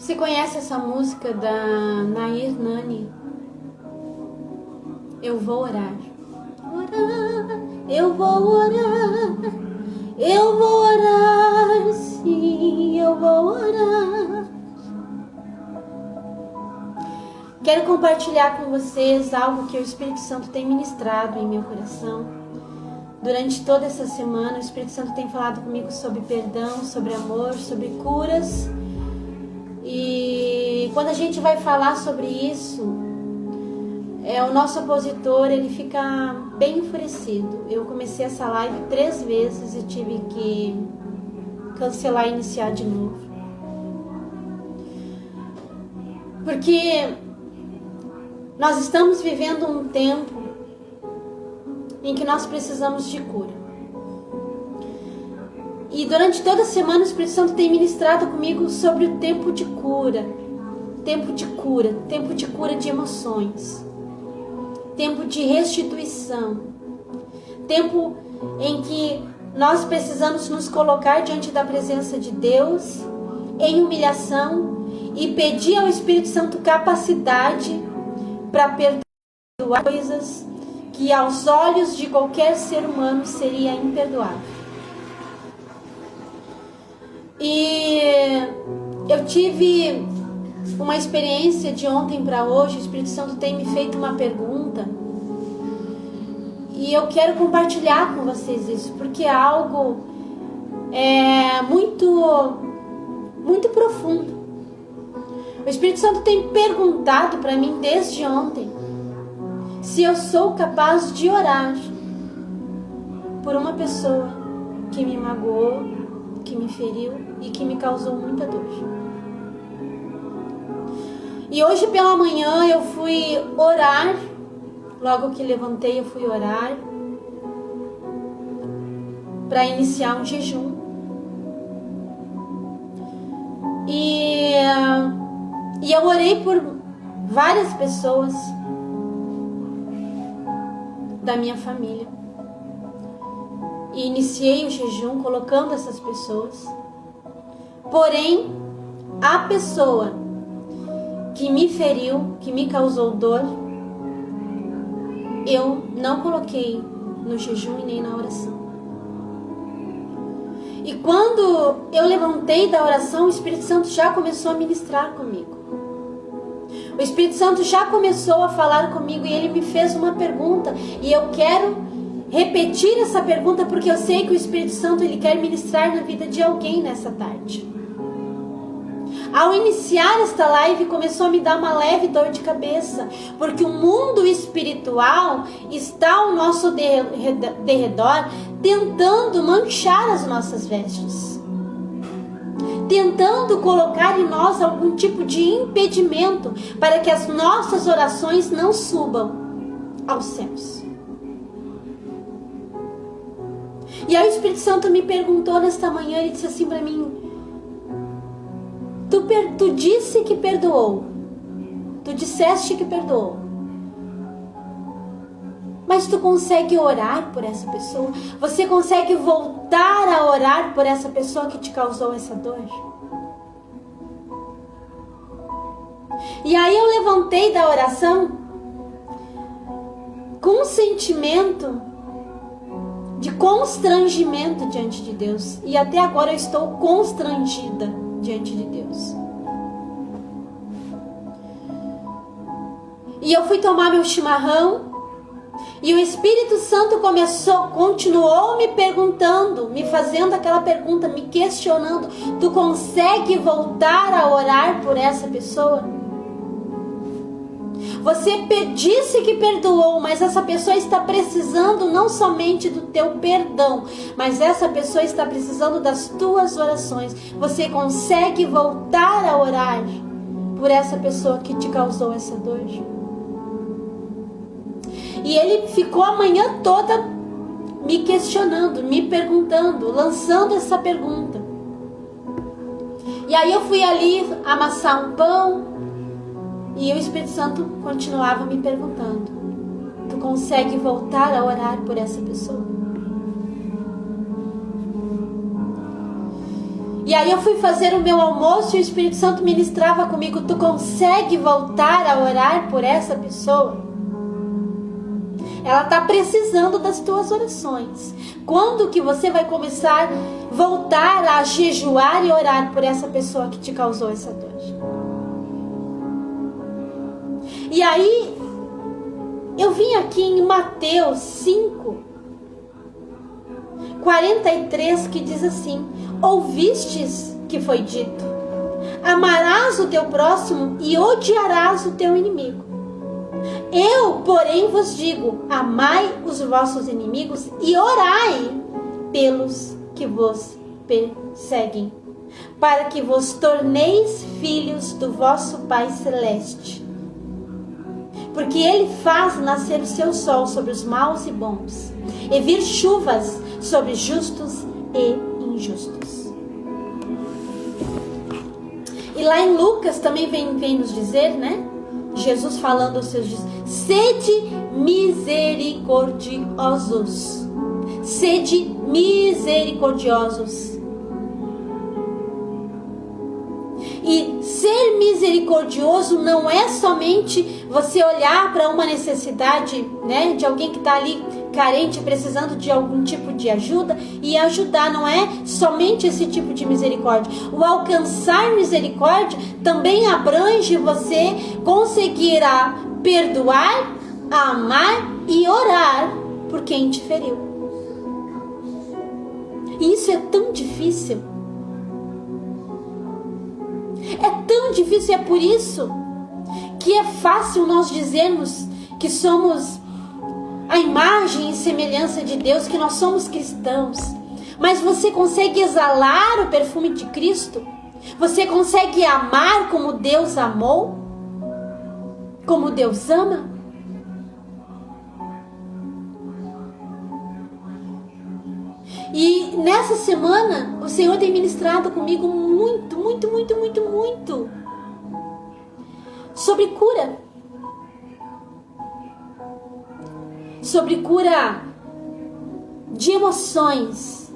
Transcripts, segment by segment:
Você conhece essa música da Nair Nani? Eu vou orar. Orar, eu vou orar. Eu vou orar, sim, eu vou orar. Quero compartilhar com vocês algo que o Espírito Santo tem ministrado em meu coração. Durante toda essa semana, o Espírito Santo tem falado comigo sobre perdão, sobre amor, sobre curas. E quando a gente vai falar sobre isso, o nosso opositor, ele fica bem enfurecido. Eu comecei essa live 3 vezes e tive que cancelar e iniciar de novo. Porque nós estamos vivendo um tempo em que nós precisamos de cura. E durante toda a semana o Espírito Santo tem ministrado comigo sobre o tempo de cura. Tempo de cura, tempo de cura de emoções. Tempo de restituição. Tempo em que nós precisamos nos colocar diante da presença de Deus em humilhação e pedir ao Espírito Santo capacidade para perdoar coisas que aos olhos de qualquer ser humano seria imperdoável. E eu tive uma experiência de ontem para hoje. O Espírito Santo tem me feito uma pergunta e eu quero compartilhar com vocês isso, porque é algo muito profundo. O Espírito Santo tem perguntado para mim desde ontem se eu sou capaz de orar por uma pessoa que me magoou, que me feriu e que me causou muita dor. E hoje pela manhã eu fui orar. Logo que levantei eu fui orar para iniciar um jejum. E eu orei por várias pessoas da minha família. E iniciei o jejum colocando essas pessoas. Porém, a pessoa que me feriu, que me causou dor, eu não coloquei no jejum e nem na oração. E quando eu levantei da oração, o Espírito Santo já começou a ministrar comigo. O Espírito Santo já começou a falar comigo e ele me fez uma pergunta. E eu quero repetir essa pergunta porque eu sei que o Espírito Santo ele quer ministrar na vida de alguém nessa tarde. Ao iniciar esta live, começou a me dar uma leve dor de cabeça, porque o mundo espiritual está ao nosso derredor, tentando manchar as nossas vestes, tentando colocar em nós algum tipo de impedimento para que as nossas orações não subam aos céus. E aí o Espírito Santo me perguntou nesta manhã, ele disse assim para mim: Tu disse que perdoou. Tu disseste que perdoou. Mas tu consegue orar por essa pessoa? Você consegue voltar a orar por essa pessoa que te causou essa dor? E aí eu levantei da oração com um sentimento de constrangimento diante de Deus. E até agora eu estou constrangida diante de Deus. E eu fui tomar meu chimarrão e o Espírito Santo continuou me perguntando, me fazendo aquela pergunta, me questionando: tu consegue voltar a orar por essa pessoa? Você disse que perdoou, mas essa pessoa está precisando não somente do teu perdão, mas essa pessoa está precisando das tuas orações. Você consegue voltar a orar por essa pessoa que te causou essa dor? E ele ficou a manhã toda me questionando, me perguntando, lançando essa pergunta. E aí eu fui ali amassar um pão e o Espírito Santo continuava me perguntando: tu consegue voltar a orar por essa pessoa? E aí eu fui fazer o meu almoço e o Espírito Santo ministrava comigo: tu consegue voltar a orar por essa pessoa? Ela está precisando das tuas orações. Quando que você vai começar a voltar a jejuar e orar por essa pessoa que te causou essa dor? E aí, eu vim aqui em Mateus 5, 43, que diz assim: ouvistes que foi dito, amarás o teu próximo e odiarás o teu inimigo. Eu, porém, vos digo, amai os vossos inimigos e orai pelos que vos perseguem, para que vos torneis filhos do vosso Pai Celeste. Porque Ele faz nascer o seu sol sobre os maus e bons, e vir chuvas sobre justos e injustos. E lá em Lucas também vem nos dizer, né? Jesus falando aos seus discípulos: sede misericordiosos. Sede misericordiosos. E ser misericordioso não é somente você olhar para uma necessidade, né, de alguém que está ali carente, precisando de algum tipo de ajuda e ajudar. Não é somente esse tipo de misericórdia. O alcançar misericórdia também abrange você conseguir perdoar, amar e orar por quem te feriu. E isso é tão difícil. É tão difícil, é por isso que é fácil nós dizermos que somos a imagem e semelhança de Deus, que nós somos cristãos. Mas você consegue exalar o perfume de Cristo? Você consegue amar como Deus amou? Como Deus ama? E nessa semana o Senhor tem ministrado comigo muito sobre cura. Sobre cura de emoções.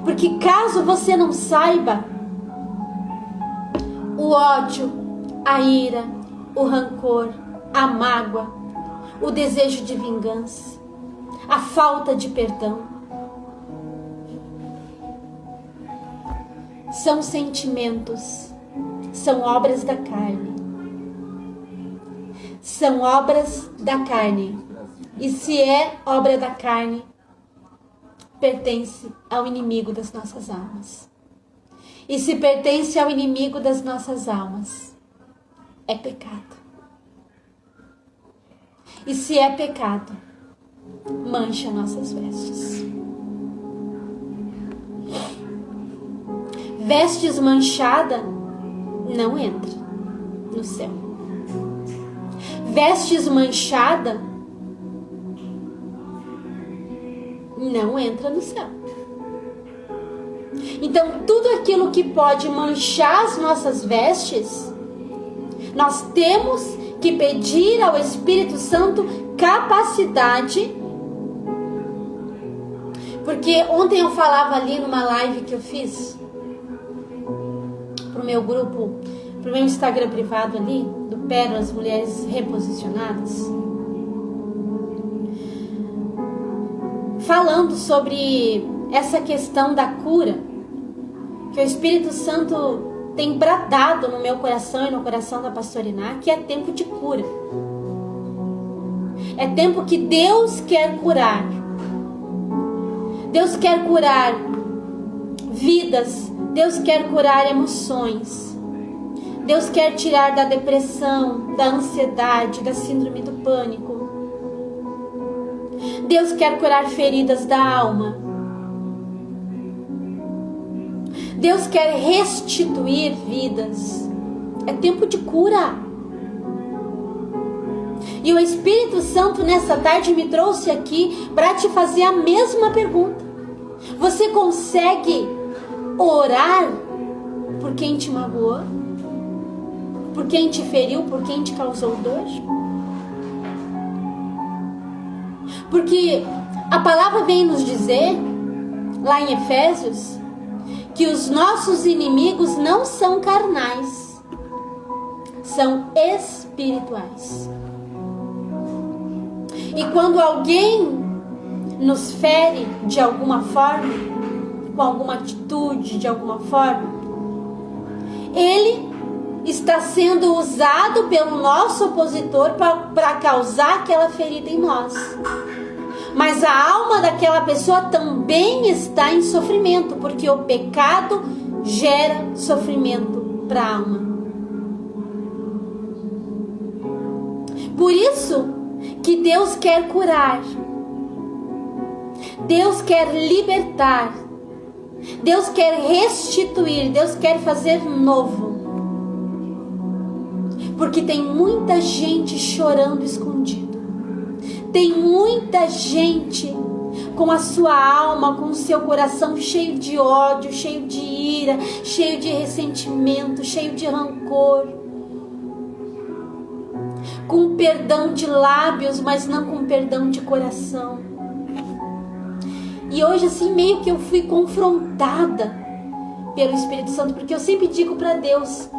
Porque caso você não saiba, o ódio, a ira, o rancor, a mágoa, o desejo de vingança, a falta de perdão, são sentimentos, são obras da carne. São obras da carne. E se é obra da carne, pertence ao inimigo das nossas almas. E se pertence ao inimigo das nossas almas, é pecado. E se é pecado, mancha nossas vestes. Vestes manchada não entra no céu. Vestes manchada não entra no céu. Então, tudo aquilo que pode manchar as nossas vestes, nós temos que pedir ao Espírito Santo capacidade. Porque ontem eu falava ali numa live que eu fiz pro meu grupo, pro meu Instagram privado ali, do Pérolas Mulheres Reposicionadas, falando sobre essa questão da cura, que o Espírito Santo tem bradado no meu coração e no coração da pastora Iná, que é tempo de cura. É tempo que Deus quer curar. Deus quer curar vidas. Deus quer curar emoções. Deus quer tirar da depressão, da ansiedade, da síndrome do pânico. Deus quer curar feridas da alma. Deus quer restituir vidas. É tempo de cura. E o Espírito Santo nessa tarde me trouxe aqui para te fazer a mesma pergunta. Você consegue orar por quem te magoou? Por quem te feriu? Por quem te causou dor? Porque a palavra vem nos dizer, lá em Efésios, que os nossos inimigos não são carnais, são espirituais. E quando alguém nos fere de alguma forma, com alguma atitude, de alguma forma, ele está sendo usado pelo nosso opositor para causar aquela ferida em nós. Mas a alma daquela pessoa também está em sofrimento, porque o pecado gera sofrimento para a alma. Por isso que Deus quer curar, Deus quer libertar, Deus quer restituir, Deus quer fazer novo. Porque tem muita gente chorando escondido. Tem muita gente com a sua alma, com o seu coração cheio de ódio, cheio de ira, cheio de ressentimento, cheio de rancor. Com perdão de lábios, mas não com perdão de coração. E hoje assim meio que eu fui confrontada pelo Espírito Santo, porque eu sempre digo para Deus: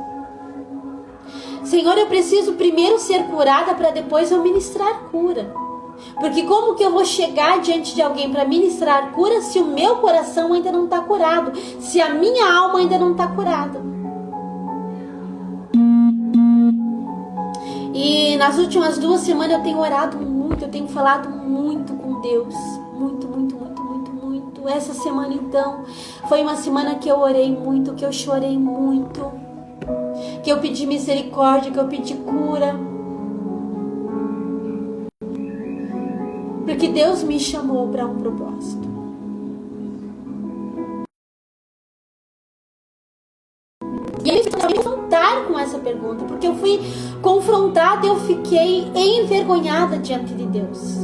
Senhor, eu preciso primeiro ser curada para depois eu ministrar cura. Porque como que eu vou chegar diante de alguém para ministrar cura se o meu coração ainda não está curado, se a minha alma ainda não está curada? E nas últimas 2 semanas eu tenho orado muito, eu tenho falado muito com Deus, muito. Essa semana então foi uma semana que eu orei muito, que eu chorei muito, que eu pedi misericórdia, que eu pedi cura, porque Deus me chamou para um propósito. E eu fui me confrontar com essa pergunta, porque eu fui confrontada e eu fiquei envergonhada diante de Deus.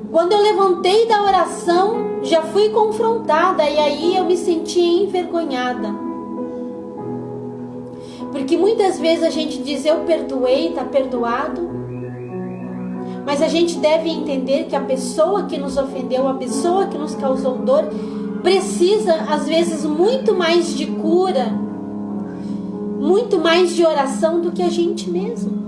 Quando eu levantei da oração, já fui confrontada e aí eu me senti envergonhada. Porque muitas vezes a gente diz: eu perdoei, está perdoado. Mas a gente deve entender que a pessoa que nos ofendeu, a pessoa que nos causou dor, precisa às vezes muito mais de cura, muito mais de oração do que a gente mesmo.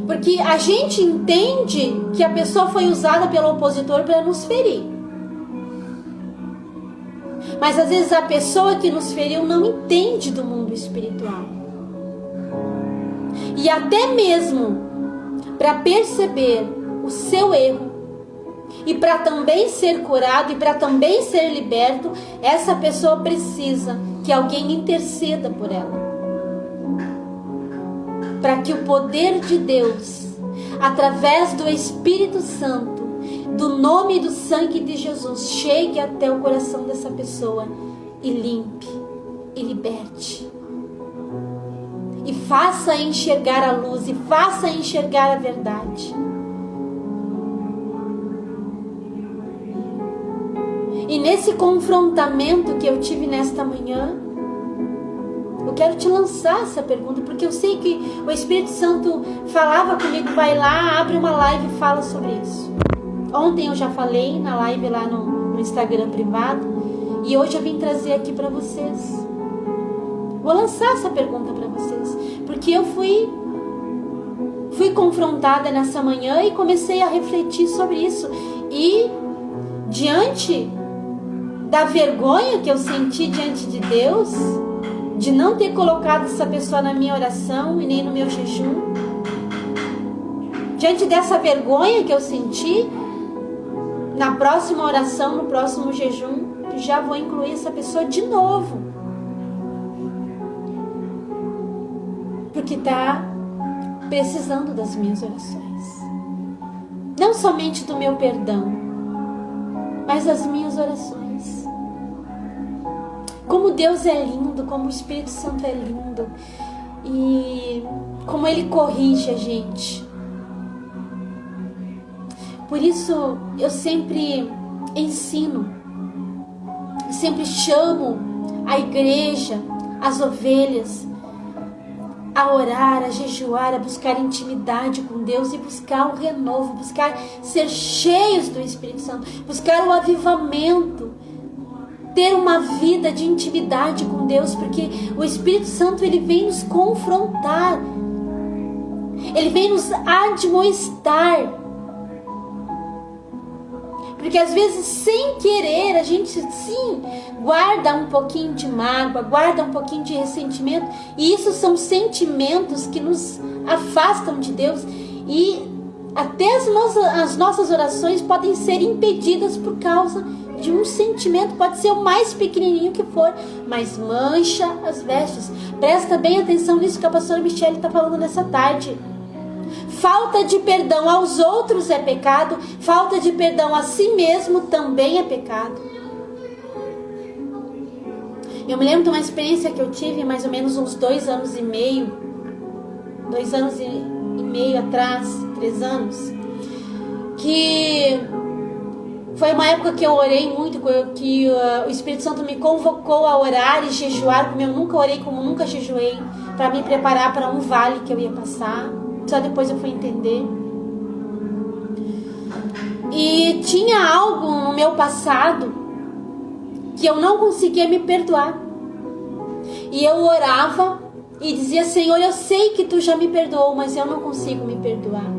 Porque a gente entende que a pessoa foi usada pelo opositor para nos ferir. Mas às vezes a pessoa que nos feriu não entende do mundo espiritual. E até mesmo para perceber o seu erro e para também ser curado e para também ser liberto, essa pessoa precisa que alguém interceda por ela. Para que o poder de Deus, através do Espírito Santo, do nome e do sangue de Jesus, chegue até o coração dessa pessoa e limpe, e liberte. E faça enxergar a luz, e faça enxergar a verdade. E nesse confrontamento que eu tive nesta manhã, eu quero te lançar essa pergunta, porque eu sei que o Espírito Santo falava comigo: vai lá, abre uma live e fala sobre isso. Ontem eu já falei na live lá no Instagram privado, e hoje eu vim trazer aqui para vocês. Vou lançar essa pergunta para vocês, porque eu fui confrontada nessa manhã e comecei a refletir sobre isso. E diante da vergonha que eu senti diante de Deus, de não ter colocado essa pessoa na minha oração e nem no meu jejum, diante dessa vergonha que eu senti, na próxima oração, no próximo jejum, já vou incluir essa pessoa de novo, porque está precisando das minhas orações, não somente do meu perdão, mas das minhas orações. Como Deus é lindo, como o Espírito Santo é lindo, e como Ele corrige a gente. Por isso eu sempre ensino, sempre chamo a igreja, as ovelhas, a orar, a jejuar, a buscar intimidade com Deus e buscar o renovo, buscar ser cheios do Espírito Santo, buscar o avivamento, ter uma vida de intimidade com Deus, porque o Espírito Santo ele vem nos confrontar, ele vem nos admoestar. Porque às vezes, sem querer, a gente sim guarda um pouquinho de mágoa, guarda um pouquinho de ressentimento. E isso sentimentos que nos afastam de Deus. E até as nossas orações podem ser impedidas por causa de um sentimento. Pode ser o mais pequenininho que for, mas mancha as vestes. Presta bem atenção nisso que a pastora Michele está falando nessa tarde. Falta de perdão aos outros é pecado, falta de perdão a si mesmo também é pecado. Eu me lembro de uma experiência que eu tive mais ou menos uns 2 anos e meio atrás, 3 anos, que foi uma época que eu orei muito, que o Espírito Santo me convocou a orar e jejuar, como eu nunca orei, como nunca jejuei, para me preparar para um vale que eu ia passar. Só depois eu fui entender. E tinha algo no meu passado que eu não conseguia me perdoar. E eu orava e dizia: Senhor, eu sei que tu já me perdoou, mas eu não consigo me perdoar.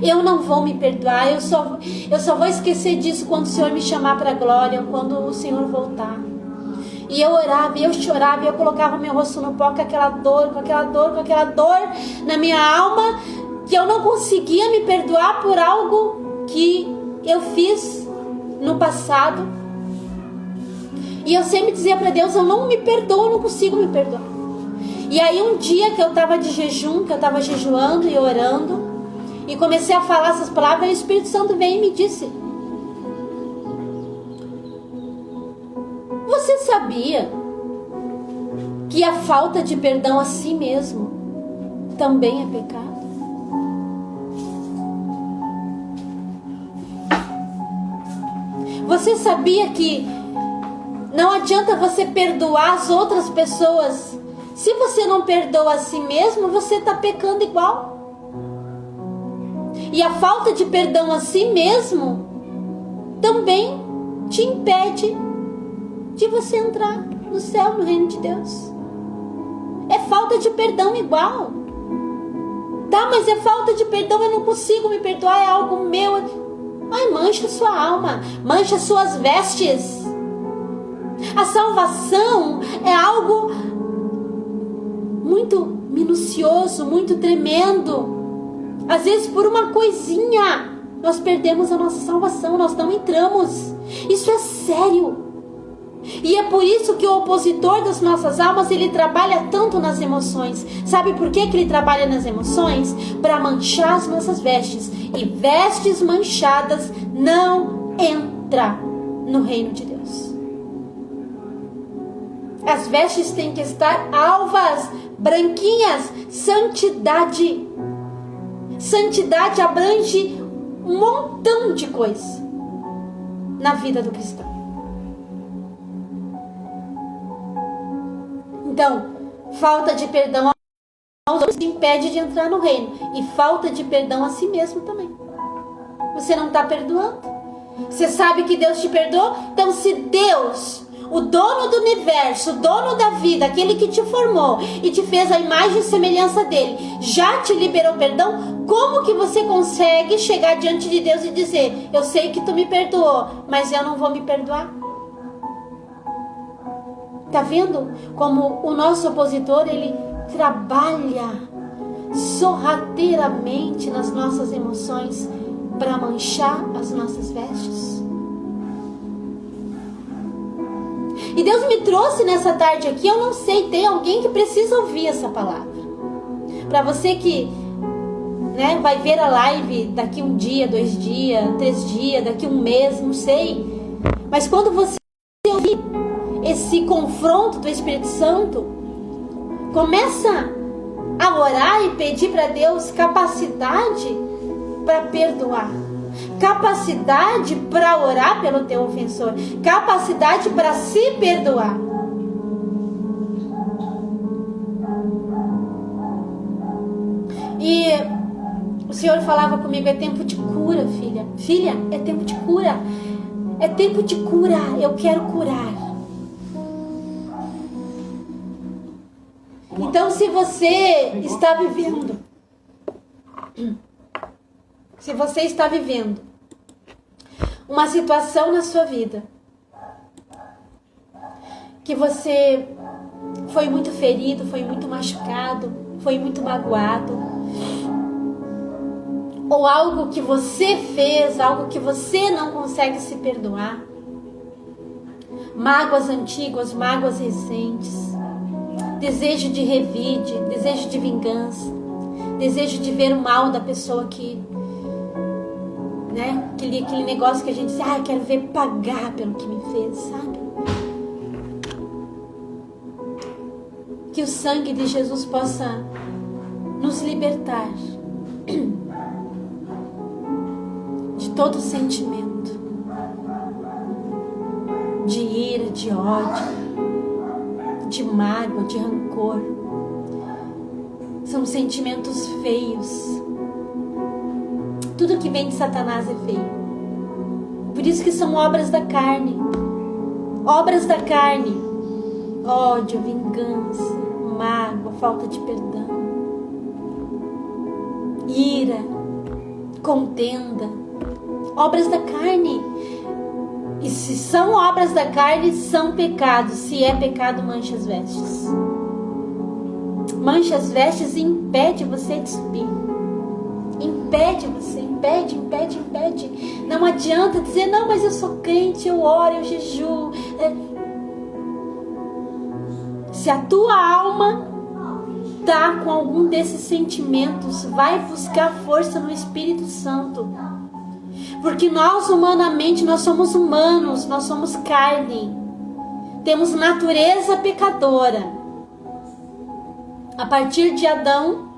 Eu não vou me perdoar. Eu só vou esquecer disso quando o Senhor me chamar para a glória, quando o Senhor voltar. E eu orava, e eu chorava, e eu colocava meu rosto no pó com aquela dor na minha alma, que eu não conseguia me perdoar por algo que eu fiz no passado. E eu sempre dizia para Deus: eu não me perdoo, eu não consigo me perdoar. E aí um dia que eu estava de jejum, que eu estava jejuando e orando, e comecei a falar essas palavras, e o Espírito Santo veio e me disse: você sabia que a falta de perdão a si mesmo também é pecado? Você sabia que não adianta você perdoar as outras pessoas? Se você não perdoa a si mesmo, você está pecando igual. E a falta de perdão a si mesmo também te impede de você entrar no céu, no reino de Deus. É falta de perdão igual. Tá, mas é falta de perdão, eu não consigo me perdoar, é algo meu. Ai, mancha sua alma, mancha suas vestes. A salvação é algo muito minucioso, muito tremendo. Às vezes por uma coisinha nós perdemos a nossa salvação, nós não entramos. Isso é sério. E é por isso que o opositor das nossas almas, ele trabalha tanto nas emoções. Sabe por que ele trabalha nas emoções? Para manchar as nossas vestes. E vestes manchadas não entra no reino de Deus. As vestes têm que estar alvas, branquinhas. Santidade. Santidade abrange um montão de coisa na vida do cristão. Então, falta de perdão aos outros te impede de entrar no reino. E falta de perdão a si mesmo também. Você não está perdoando. Você sabe que Deus te perdoou? Então, se Deus, o dono do universo, o dono da vida, aquele que te formou e te fez a imagem e semelhança dele, já te liberou perdão, como que você consegue chegar diante de Deus e dizer: eu sei que tu me perdoou, mas eu não vou me perdoar? Tá vendo como o nosso opositor, ele trabalha sorrateiramente nas nossas emoções para manchar as nossas vestes? E Deus me trouxe nessa tarde aqui, eu não sei, tem alguém que precisa ouvir essa palavra. Para você que vai ver a live daqui 1 dia, 2 dias, 3 dias, daqui 1 mês, não sei. Mas quando você ouvir esse confronto do Espírito Santo, começa a orar e pedir para Deus capacidade para perdoar, capacidade para orar pelo teu ofensor, capacidade para se perdoar. E o Senhor falava comigo: é tempo de cura, filha. Filha, é tempo de cura. É tempo de cura. Eu quero curar. Então, se você está vivendo, uma situação na sua vida que você foi muito ferido, foi muito machucado, foi muito magoado, ou algo que você fez, algo que você não consegue se perdoar, mágoas antigas, mágoas recentes, desejo de revide, desejo de vingança, desejo de ver o mal da pessoa que, né, aquele negócio que a gente diz: ah, eu quero ver pagar pelo que me fez, sabe? Que o sangue de Jesus possa nos libertar de todo sentimento de ira, de ódio, de mágoa, de rancor. São sentimentos feios. Tudo que vem de Satanás é feio. Por isso que são obras da carne. Obras da carne. Ódio, vingança, mágoa, falta de perdão, ira, contenda. Obras da carne. E se são obras da carne, são pecados. Se é pecado, mancha as vestes. Mancha as vestes e impede você de subir. Impede você, impede. Não adianta dizer: não, mas eu sou crente, eu oro, eu jejuo. Se a tua alma está com algum desses sentimentos, vai buscar força no Espírito Santo. Porque nós, humanamente, nós somos humanos, nós somos carne. Temos natureza pecadora. A partir de Adão,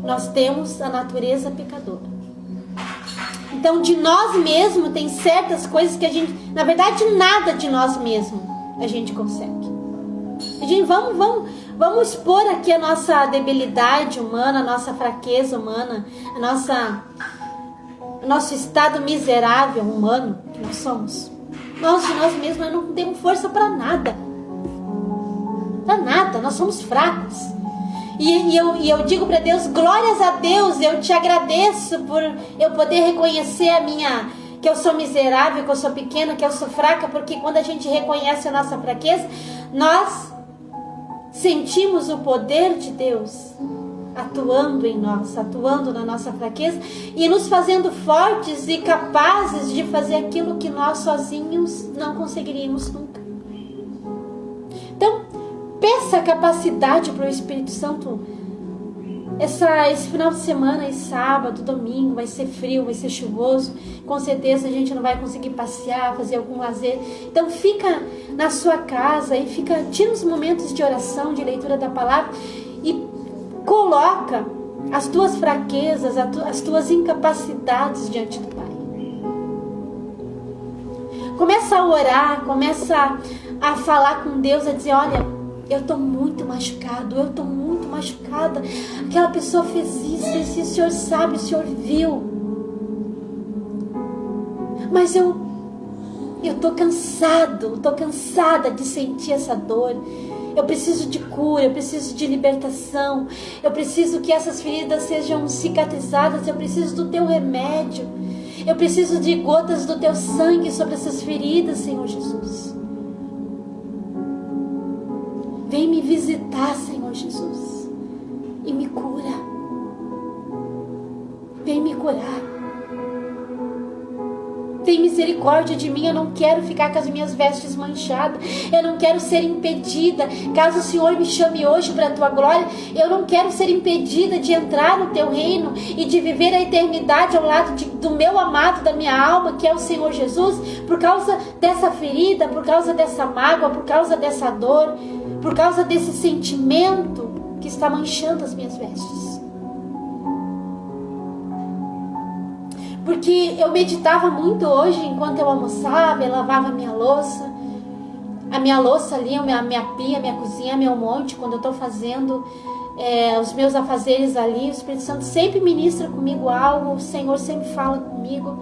nós temos a natureza pecadora. Então, de nós mesmos, tem certas coisas que a gente... Na verdade, nada de nós mesmos a gente consegue. A gente, vamos expor aqui a nossa debilidade humana, a nossa fraqueza humana, o nosso estado miserável humano que nós somos. Nós de nós mesmos não temos força para nada. Para nada, nós somos fracos. E eu digo para Deus: glórias a Deus, eu te agradeço por eu poder reconhecer que eu sou miserável, que eu sou pequena, que eu sou fraca, porque quando a gente reconhece a nossa fraqueza, nós sentimos o poder de Deus atuando em nós, atuando na nossa fraqueza e nos fazendo fortes e capazes de fazer aquilo que nós sozinhos não conseguiríamos nunca. Então, peça capacidade para o Espírito Santo. Esse final de semana, esse sábado, domingo, vai ser frio, vai ser chuvoso. Com certeza a gente não vai conseguir passear, fazer algum lazer. Então fica na sua casa e tira uns momentos de oração, de leitura da palavra e coloca as tuas fraquezas, as tuas incapacidades diante do Pai. Começa a orar, começa a falar com Deus, a dizer: olha, eu estou muito machucado, eu estou muito machucada. Aquela pessoa fez isso, o Senhor sabe, o Senhor viu. Mas eu estou cansada de sentir essa dor. Eu preciso de cura, eu preciso de libertação. Eu preciso que essas feridas sejam cicatrizadas. Eu preciso do teu remédio. Eu preciso de gotas do teu sangue sobre essas feridas, Senhor Jesus. Vem me visitar, Senhor Jesus, e me cura. Vem me curar. Tem misericórdia de mim. Eu não quero ficar com as minhas vestes manchadas. Eu não quero ser impedida. Caso o Senhor me chame hoje para a tua glória, eu não quero ser impedida de entrar no teu reino e de viver a eternidade ao lado do meu amado, da minha alma, que é o Senhor Jesus, por causa dessa ferida, por causa dessa mágoa, por causa dessa dor, por causa desse sentimento que está manchando as minhas vestes. Porque eu meditava muito hoje enquanto eu almoçava, eu lavava a minha louça. A minha louça ali, a minha pia, a minha cozinha, meu monte, quando eu estou fazendo os meus afazeres ali, o Espírito Santo sempre ministra comigo algo, o Senhor sempre fala comigo.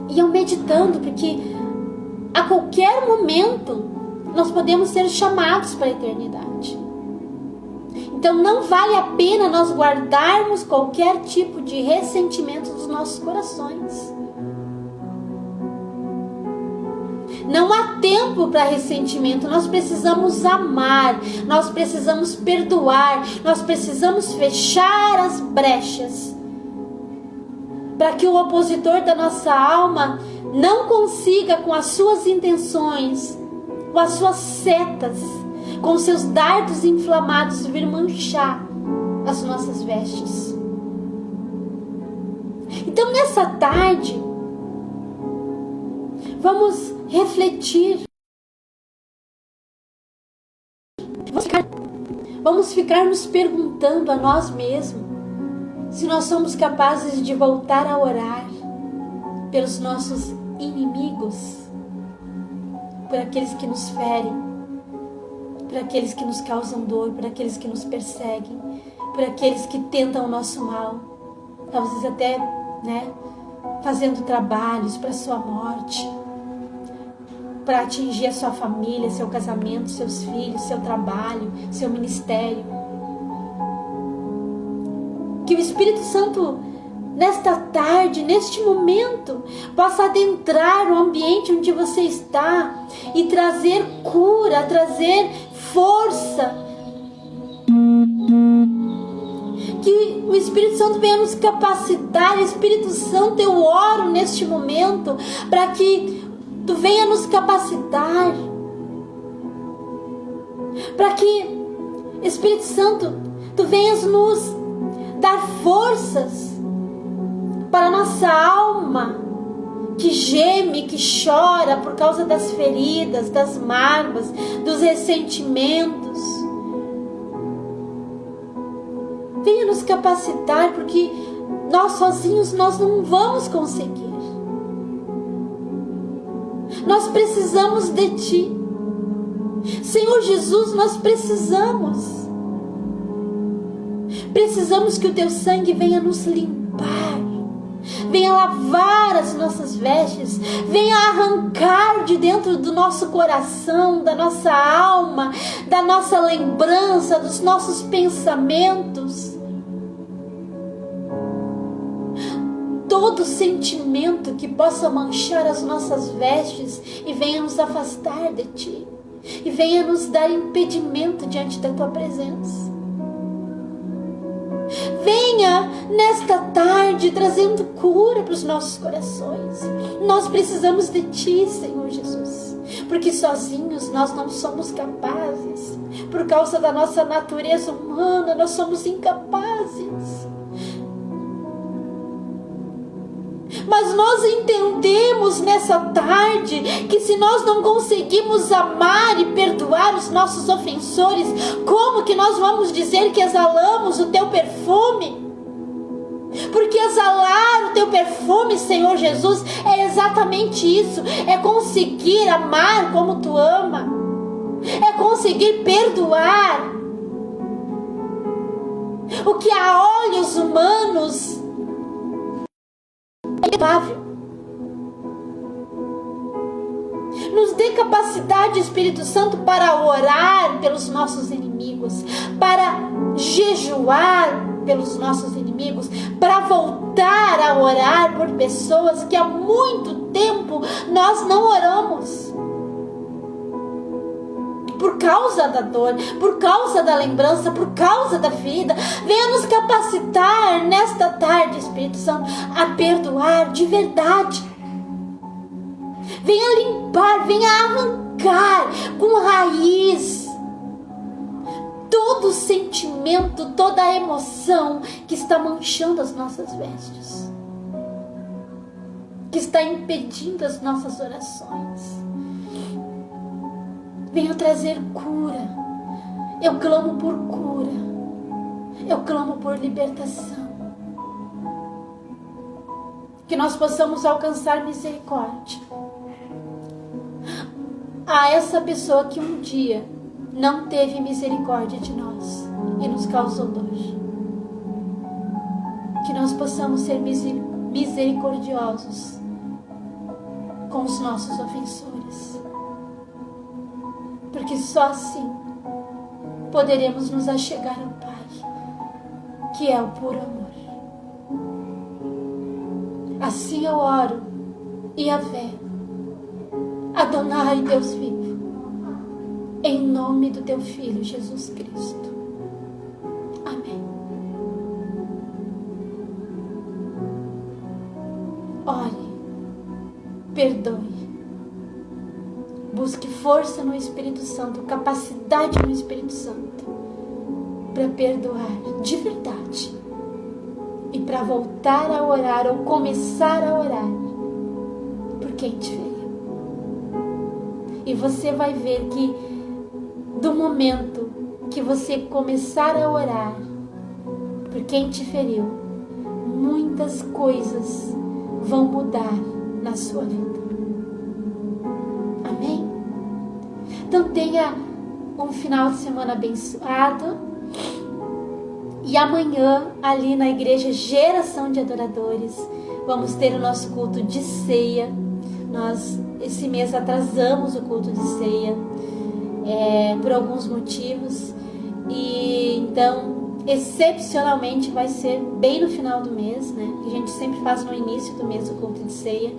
E eu meditando, porque a qualquer momento nós podemos ser chamados para a eternidade. Então não vale a pena nós guardarmos qualquer tipo de ressentimento dos nossos corações. Não há tempo para ressentimento, nós precisamos amar, nós precisamos perdoar, nós precisamos fechar as brechas para que o opositor da nossa alma não consiga, com as suas intenções, com as suas setas, com seus dardos inflamados, vir manchar as nossas vestes. Então nessa tarde, vamos refletir. Vamos ficar nos perguntando a nós mesmos se nós somos capazes de voltar a orar pelos nossos inimigos, por aqueles que nos ferem, por aqueles que nos causam dor, por aqueles que nos perseguem, por aqueles que tentam o nosso mal, talvez até, fazendo trabalhos para a sua morte, para atingir a sua família, seu casamento, seus filhos, seu trabalho, seu ministério. Que o Espírito Santo, nesta tarde, neste momento, possa adentrar no ambiente onde você está e trazer cura, trazer força. Que o Espírito Santo venha nos capacitar. Espírito Santo, eu oro neste momento para que Tu venha nos capacitar, para que, Espírito Santo, Tu venhas nos dar forças para a nossa alma que geme, que chora por causa das feridas, das mágoas, dos ressentimentos. Venha nos capacitar, porque nós sozinhos nós não vamos conseguir. Nós precisamos de Ti. Senhor Jesus, nós precisamos. Precisamos que o Teu sangue venha nos limpar. Venha lavar as nossas vestes. Venha arrancar de dentro do nosso coração, da nossa alma, da nossa lembrança, dos nossos pensamentos, todo sentimento que possa manchar as nossas vestes e venha nos afastar de Ti e venha nos dar impedimento diante da Tua presença. Venha nesta tarde trazendo cura para os nossos corações. Nós precisamos de Ti, Senhor Jesus, porque sozinhos nós não somos capazes. Por causa da nossa natureza humana, nós somos incapazes. Mas nós entendemos nessa tarde que se nós não conseguimos amar e perdoar os nossos ofensores, como que nós vamos dizer que exalamos o Teu perfume? Porque exalar o Teu perfume, Senhor Jesus, é exatamente isso. É conseguir amar como Tu ama. É conseguir perdoar o que a olhos humanos nos dê capacidade, Espírito Santo, para orar pelos nossos inimigos, para jejuar pelos nossos inimigos, para voltar a orar por pessoas que há muito tempo nós não oramos. Por causa da dor, por causa da lembrança, por causa da ferida. Venha nos capacitar nesta tarde, Espírito Santo, a perdoar de verdade. Venha limpar, venha arrancar com raiz todo o sentimento, toda a emoção que está manchando as nossas vestes, que está impedindo as nossas orações. Venha trazer cura. Eu clamo por cura. Eu clamo por libertação. Que nós possamos alcançar misericórdia a essa pessoa que um dia não teve misericórdia de nós. e nos causou dor. Que nós possamos ser misericordiosos com os nossos ofensores, porque só assim poderemos nos achegar ao Pai, que é o puro amor. Assim eu oro, Yahvé, Adonai, Deus vivo, em nome do teu Filho Jesus Cristo. Amém. Ore, perdoe, busque força no Espírito Santo, capacidade no Espírito Santo, para perdoar de verdade e para voltar a orar ou começar a orar por quem te feriu. E você vai ver que do momento que você começar a orar por quem te feriu, muitas coisas vão mudar na sua vida. Amém? Então tenha um final de semana abençoado. E amanhã, ali na igreja Geração de Adoradores, vamos ter o nosso culto de ceia. Nós, esse mês, atrasamos o culto de ceia por alguns motivos. E então, excepcionalmente, vai ser bem no final do mês, né? A gente sempre faz no início do mês o culto de ceia.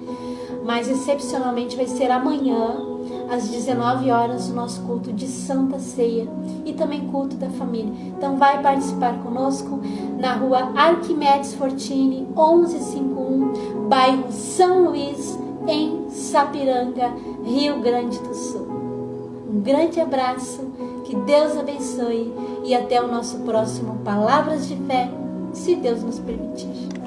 Mas, excepcionalmente, vai ser amanhã, às 19 horas, o nosso culto de Santa Ceia e também culto da família. Então vai participar conosco na rua Arquimedes Fortini, 1151, bairro São Luís, em Sapiranga, Rio Grande do Sul. Um grande abraço, que Deus abençoe e até o nosso próximo Palavras de Fé, se Deus nos permitir.